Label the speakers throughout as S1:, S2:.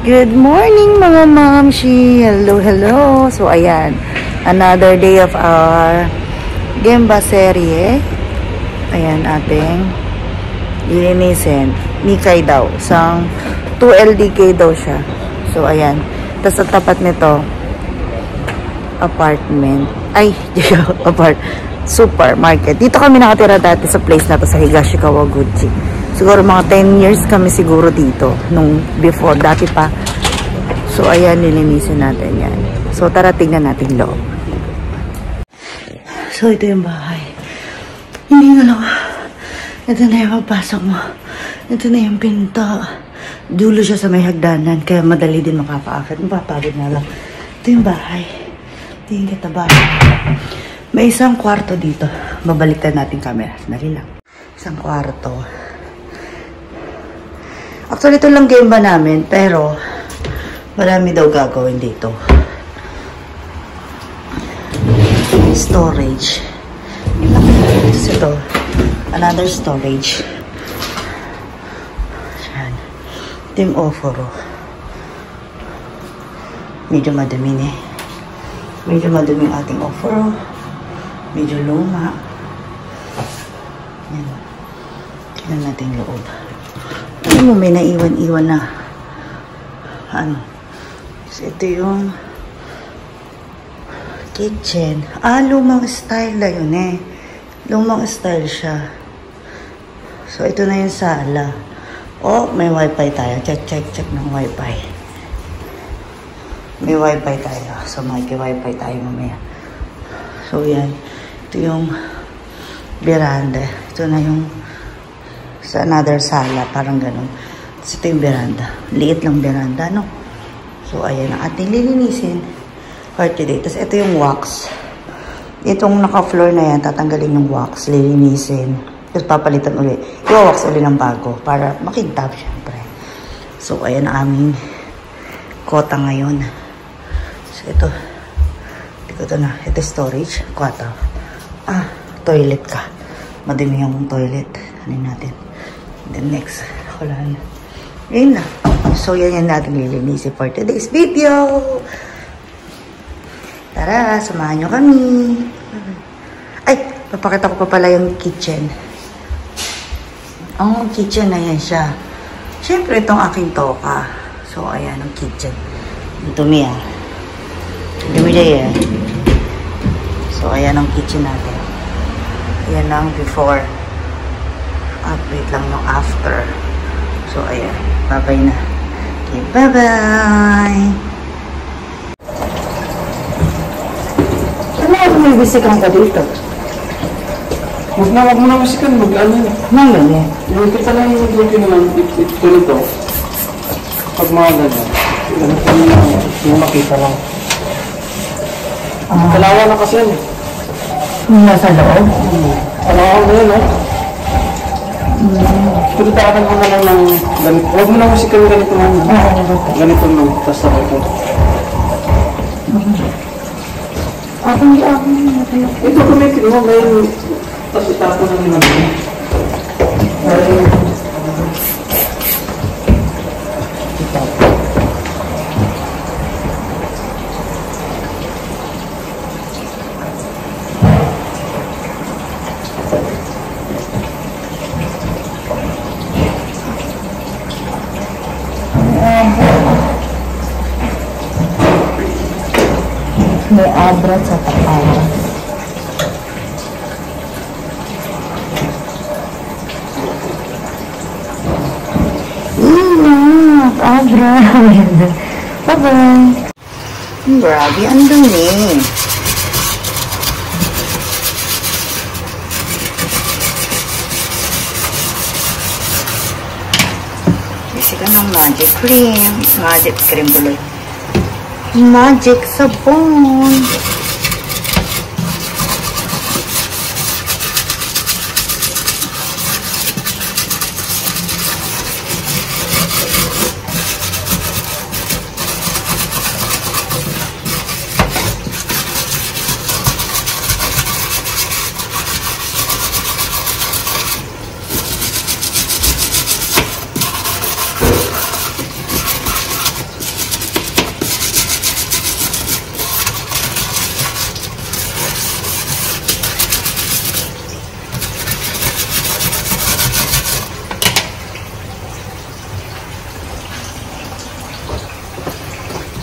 S1: Good morning mga mamshi! Hello, hello! So ayan, another day of our Gemba serye. Ayan ating lilinisin. Mikay daw. Isang 2 LDK daw siya. So ayan. Tapos sa tapat nito, apartment. Ay, supermarket. Dito kami nakatira dati sa place na to sa Higashi Kawaguchi. Siguro mga 10 years kami siguro dito. Nung before, dati pa. So, ayan, nilinisin natin yan. So, tara tingnan natin loob. So, ito yung bahay. Hindi na lang. Ito na yung papasok mo. Ito na yung pinto. Dulo siya sa may hagdanan. Kaya madali din makapaakit. Mapapagod na lang. Ito yung bahay. Tingin kita bahay. May isang kwarto dito. Babaliktad natin camera. Dali lang. Isang kwarto. Actually, ito lang game ba namin, pero marami daw gagawin dito. Storage. Tapos ito, another storage. Yan. Ito yung oforo. Medyo madumi eh. Medyo madumi ang ating oforo. Medyo luma. Yan. Tignan natin yung loob. Ano mo, may naiwan-iwan na. Ano? So, ito yung kitchen. Lumang style na yun eh. Lumang style siya. So, ito na yung sala. Oh, may wifi tayo. Check ng wifi. May wifi tayo. So, maki-wifi tayo mamaya. So, yan. Ito yung veranda. Ito na yung sa another sala, parang ganun. Tapos ito yung veranda. Liit lang veranda, no? So, ayan ang ating lilinisin for today. Tapos ito yung wax. Itong naka-floor na yan, tatanggalin yung wax, lilinisin. Tapos papalitan ulit. I-wax ulit ng bago para makintab, syempre. So, ayan ang aming kota ngayon. So, ito. Ito na. Ito storage. Kota. Toilet ka. Madumi yung toilet. Ano natin? Then next, wala na. Yun na. So, yan natin lilinisin for today's video. Tara, samahan nyo kami. Ay, papakita ko pa pala yung kitchen. Ang kitchen na yan siya. Siyempre, itong aking toka. So, ayan ang kitchen. Ang dumi Dumi niya yan. So, ayan ang kitchen natin. Ayan lang before. Update lang yung after. So, ayan. Bye-bye na. Okay, bye-bye! Ano ako may bisikan ka dito?
S2: Huwag mo na bisikan. Mag-ano na.
S1: Ngayon eh.
S2: Yung kita lang yung mag-look naman. Ito nito. Kapag mga ganyan. Yung makita lang. Kalawa na kasi yan.
S1: Yung nasa loob?
S2: Kalawa na yun, Pagkataakan ko na lang ng ganito. Huwag mo na musikan ganito lang. Ganito lang. Tapos ako ito. Ito kumikin mo. Ngayon, tapos itapon na naman.
S1: May abra sa tapara. Abra. Bye-bye. Grabe, ang dumi. Kasi ka ng magic cream. Magic cream tuloy. Magic sabon.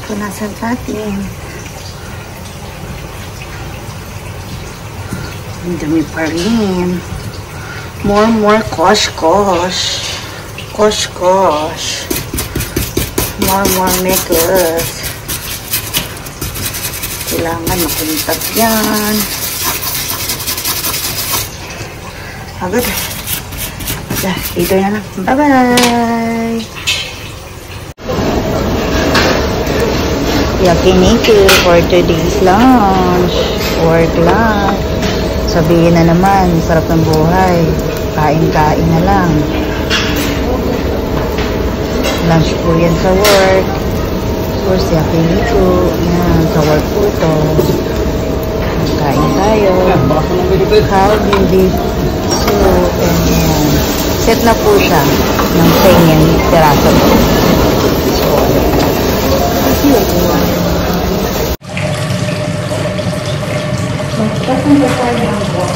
S1: Punasan natin. Ang dami pa rin. More kosh-kosh. Kosh-kosh. More necklace. Kailangan makulitat yan. Agad. Dito na lang. Bye-bye! Yakiniku for today's lunch. Work lang. Sabihin na naman, sarap ng buhay. Kain-kain na lang. Lunch po yan sa work. Of course, yakiniku. Yan, sa work po ito. Kain tayo. Calbee beef soup. And yan. Set na po siya ng 10 yung tiraso po. So, see you everyone. Magpapang ba tayo ng box?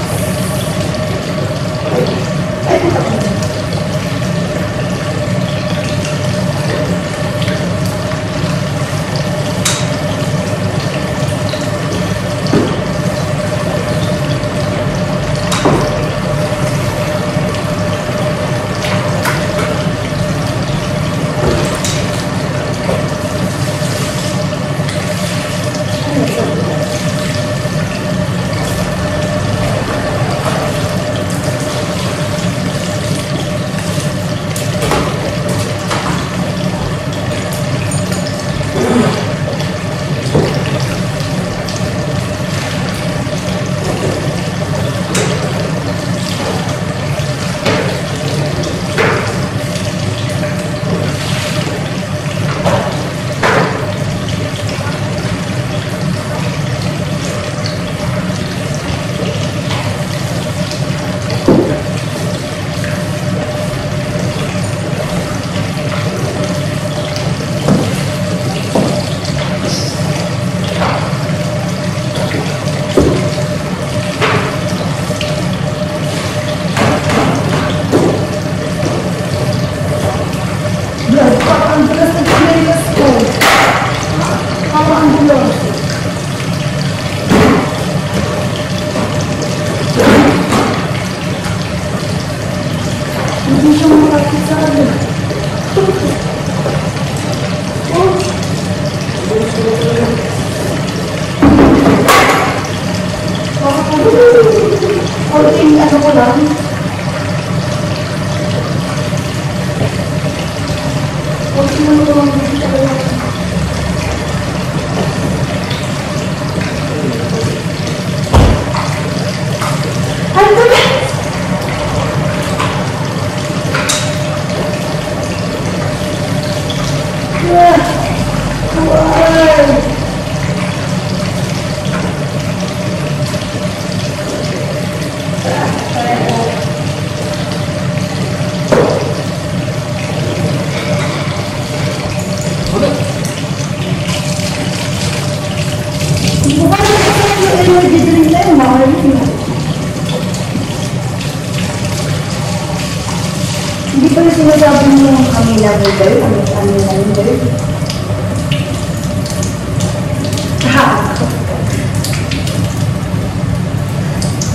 S3: Hindi pa na sinasabi mo kami level girl, kami level girl.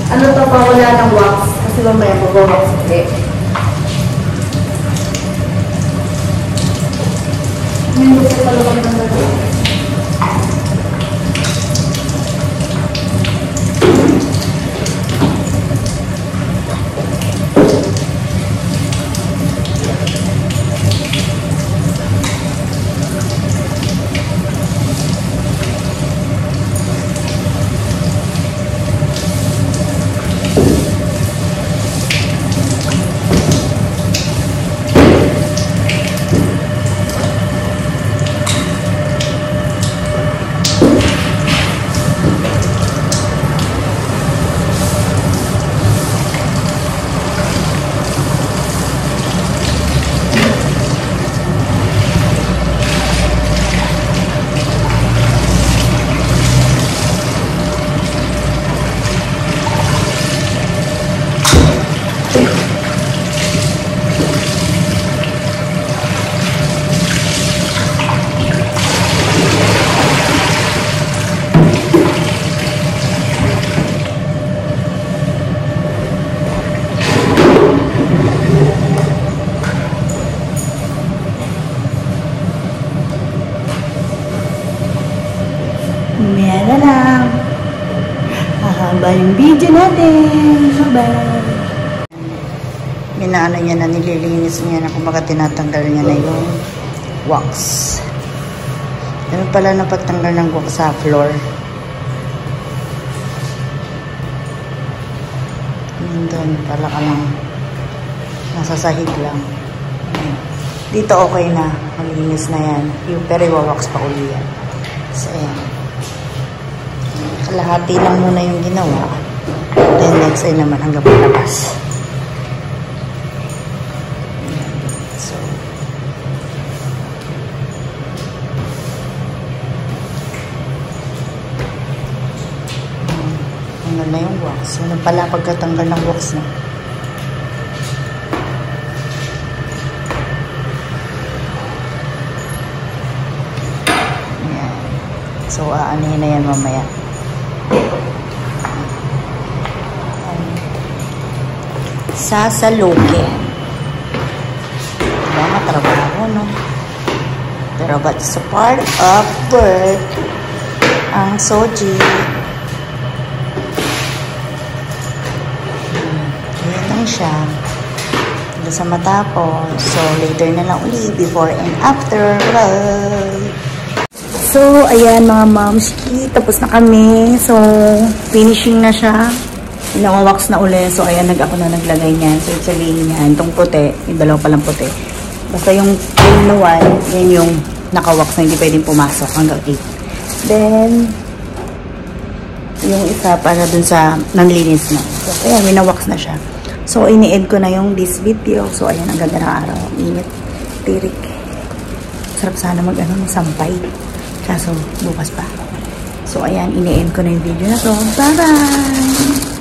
S3: Ano to pa wala ng wax? Kasi mamaya mag-wax ulit. Hindi sa palabang ng natin.
S1: Mamaya na lang. Hahaba yung video natin. Bye-bye. Minaano niya na, nililinis niya na, kumbaga tinatanggal niya na yung wax. Ganun pala na pagtanggal ng wax sa floor. Doon, pala ka lang. Nasa sahig lang. Dito okay na. Malinis na yan. Pero iwawax pa uli yan. So, ayan. Kalahati lang muna yung ginawa. Then next ay naman hanggang palabas. So, hanggang na yung wax. Ano pala pagkatanggal ng wax na. So, aanihin na yan mamaya. Sasalukin. Diba, matrabaho, no? Pero but it's a part of work. Ang soji. Yan lang siya. Hanggang sa matapos. So, later na lang uli. Before and after. Bye! So, ayan mga momski, tapos na kami. So, finishing na siya. Nawawax na uli. So, ayan, ako na naglagay niyan. So, sabihin niyan, itong puti, yung dalawa palang puti. Basta yung plain one, yan yung nakawax na hindi pwedeng pumasok hanggang 8. Then, yung isa para dun sa nanlinis na. So, ayan, minawax na siya. So, ini-end ko na yung this video. So, ayan, ang ganda ng araw. Init, tirik. Sarap sana sampay. Kaso, bukas pa. So, ayan, ini-end ko na yung video na to. Bye-bye!